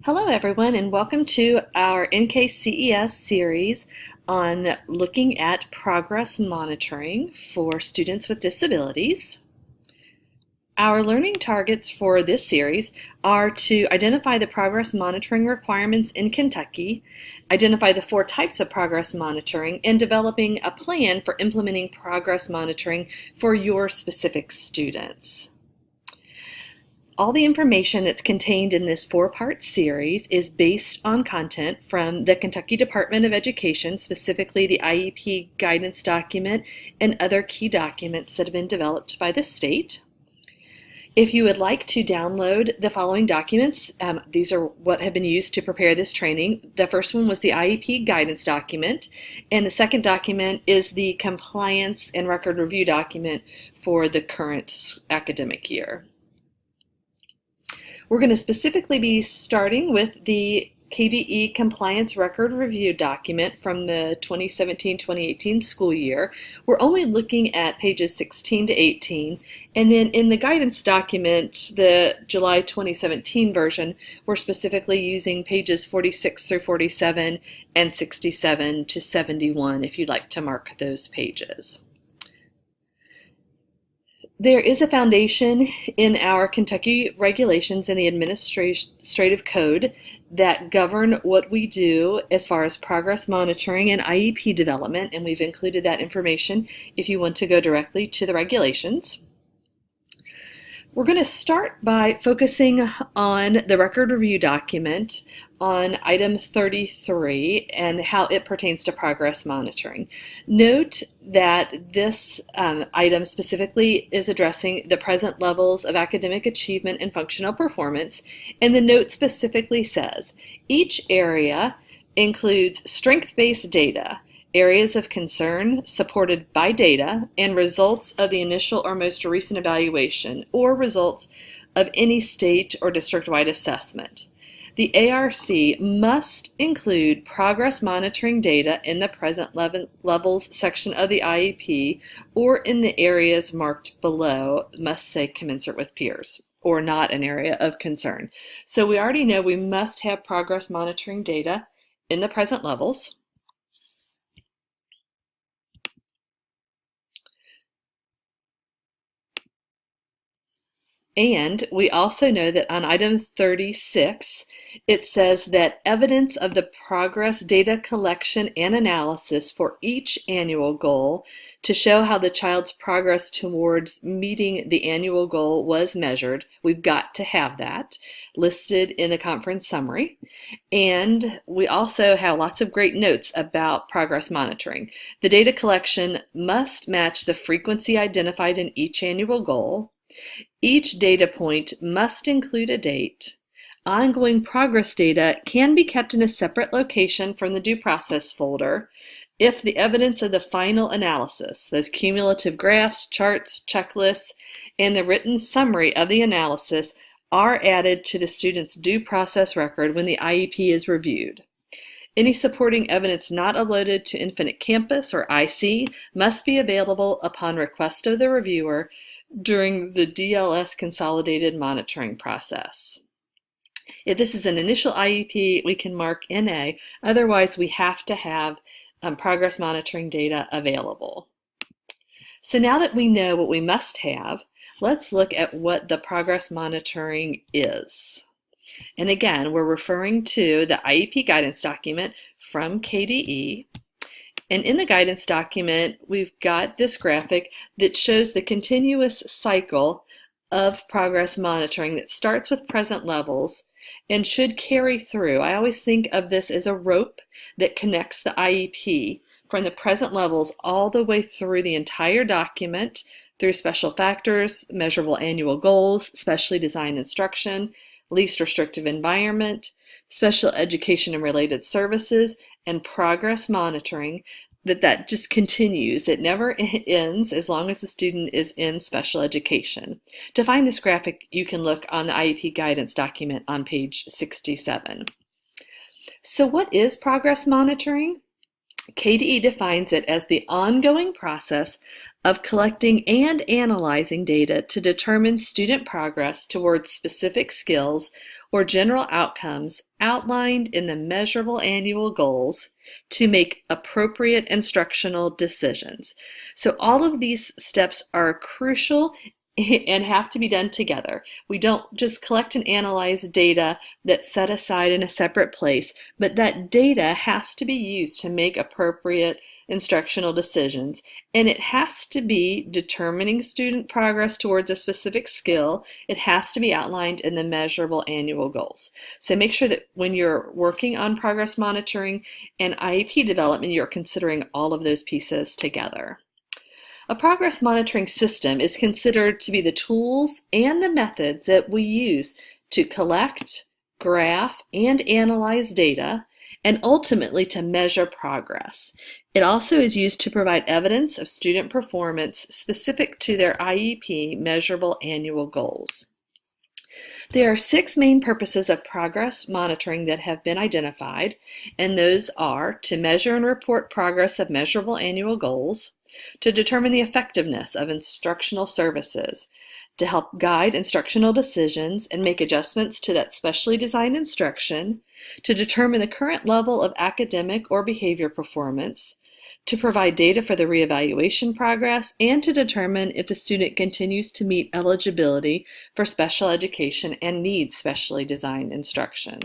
Hello everyone and welcome to our NKCES series on looking at progress monitoring for students with disabilities. Our learning targets for this series are to identify the progress monitoring requirements in Kentucky, identify the 4 types of progress monitoring, and developing a plan for implementing progress monitoring for your specific students. All the information that's contained in this 4-part series is based on content from the Kentucky Department of Education, specifically the IEP guidance document and other key documents that have been developed by the state. If you would like to download the following documents, these are what have been used to prepare this training. The first one was the IEP guidance document, and the second document is the compliance and record review document for the current academic year. We're going to specifically be starting with the KDE Compliance Record Review document from the 2017-2018 school year. We're only looking at pages 16 to 18, and then in the guidance document, the July 2017 version, we're specifically using pages 46 through 47 and 67 to 71 if you'd like to mark those pages. There is a foundation in our Kentucky regulations and the administrative code that govern what we do as far as progress monitoring and IEP development, and we've included that information if you want to go directly to the regulations. We're going to start by focusing on the record review document on item 33 and how it pertains to progress monitoring. Note that this item specifically is addressing the present levels of academic achievement and functional performance, and the note specifically says each area includes strength-based data, areas of concern supported by data, and results of the initial or most recent evaluation, or results of any state or district-wide assessment. The ARC must include progress monitoring data in the present levels section of the IEP or in the areas marked below, must say commensurate with peers, or not an area of concern. So we already know we must have progress monitoring data in the present levels. And we also know that on item 36, it says that evidence of the progress data collection and analysis for each annual goal to show how the child's progress towards meeting the annual goal was measured. We've got to have that listed in the conference summary. And we also have lots of great notes about progress monitoring. The data collection must match the frequency identified in each annual goal. Each data point must include a date. Ongoing progress data can be kept in a separate location from the due process folder if the evidence of the final analysis, those cumulative graphs, charts, checklists, and the written summary of the analysis are added to the student's due process record when the IEP is reviewed. Any supporting evidence not uploaded to Infinite Campus or IC must be available upon request of the reviewer during the DLS consolidated monitoring process. If this is an initial IEP, we can mark NA. Otherwise, we have to have progress monitoring data available. So now that we know what we must have, let's look at what the progress monitoring is. And again, we're referring to the IEP guidance document from KDE. And in the guidance document, we've got this graphic that shows the continuous cycle of progress monitoring that starts with present levels and should carry through. I always think of this as a rope that connects the IEP from the present levels all the way through the entire document, through special factors, measurable annual goals, specially designed instruction, least restrictive environment, special education and related services, and progress monitoring, that just continues. It never ends as long as the student is in special education. To find this graphic, you can look on the IEP guidance document on page 67. So what is progress monitoring? KDE defines it as the ongoing process of collecting and analyzing data to determine student progress towards specific skills or general outcomes outlined in the measurable annual goals to make appropriate instructional decisions. So all of these steps are crucial and have to be done together. We don't just collect and analyze data that's set aside in a separate place, but that data has to be used to make appropriate instructional decisions, and it has to be determining student progress towards a specific skill. It has to be outlined in the measurable annual goals. So make sure that when you're working on progress monitoring and IEP development, you're considering all of those pieces together. A progress monitoring system is considered to be the tools and the methods that we use to collect, graph, and analyze data, and ultimately to measure progress. It also is used to provide evidence of student performance specific to their IEP measurable annual goals. There are 6 main purposes of progress monitoring that have been identified, and those are to measure and report progress of measurable annual goals, to determine the effectiveness of instructional services, to help guide instructional decisions and make adjustments to that specially designed instruction, to determine the current level of academic or behavior performance, to provide data for the reevaluation progress, and to determine if the student continues to meet eligibility for special education and needs specially designed instruction.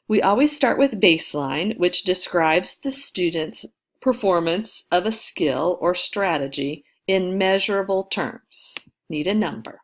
We always start with baseline, which describes the student's performance of a skill or strategy in measurable terms. Need a number.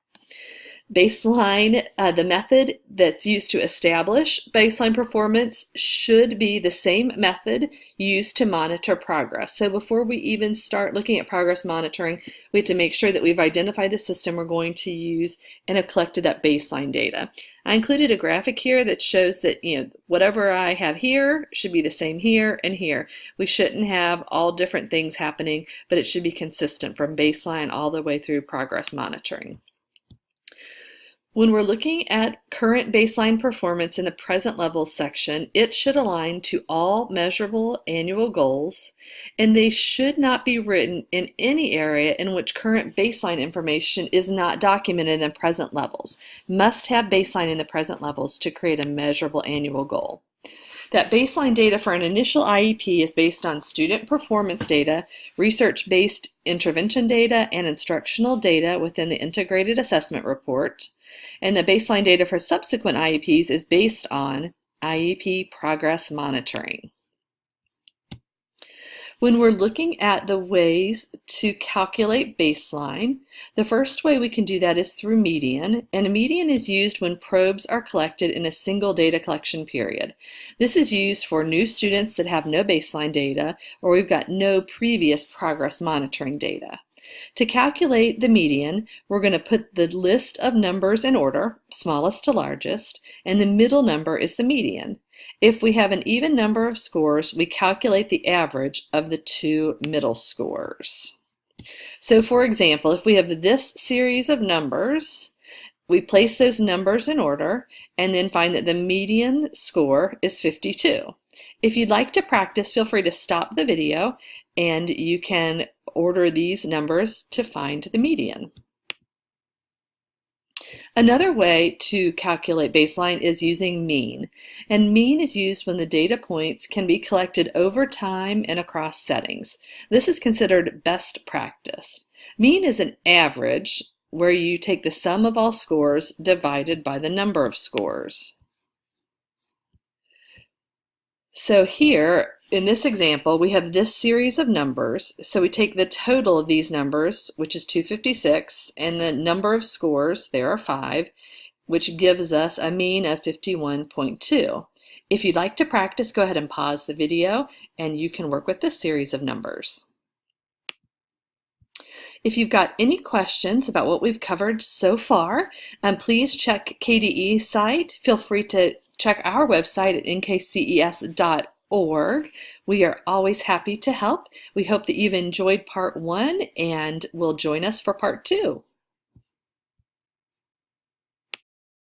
Baseline, the method that's used to establish baseline performance should be the same method used to monitor progress. So before we even start looking at progress monitoring, we have to make sure that we've identified the system we're going to use and have collected that baseline data. I included a graphic here that shows that whatever I have here should be the same here and here. We shouldn't have all different things happening, but it should be consistent from baseline all the way through progress monitoring. When we're looking at current baseline performance in the present level section, it should align to all measurable annual goals, and they should not be written in any area in which current baseline information is not documented in the present levels. Must have baseline in the present levels to create a measurable annual goal. That baseline data for an initial IEP is based on student performance data, research-based intervention data, and instructional data within the integrated assessment report. And the baseline data for subsequent IEPs is based on IEP progress monitoring. When we're looking at the ways to calculate baseline, the first way we can do that is through median, and a median is used when probes are collected in a single data collection period. This is used for new students that have no baseline data, or we've got no previous progress monitoring data. To calculate the median, we're going to put the list of numbers in order, smallest to largest, and the middle number is the median. If we have an even number of scores, we calculate the average of the 2 middle scores. So for example, if we have this series of numbers, we place those numbers in order and then find that the median score is 52. If you'd like to practice, feel free to stop the video and you can order these numbers to find the median. Another way to calculate baseline is using mean, and mean is used when the data points can be collected over time and across settings. This is considered best practice. Mean is an average where you take the sum of all scores divided by the number of scores. So here, in this example, we have this series of numbers. So we take the total of these numbers, which is 256, and the number of scores, there are 5, which gives us a mean of 51.2. If you'd like to practice, go ahead and pause the video, and you can work with this series of numbers. If you've got any questions about what we've covered so far, please check KDE's site. Feel free to check our website at nkces.org. We are always happy to help. We hope that you've enjoyed part 1 and will join us for part 2.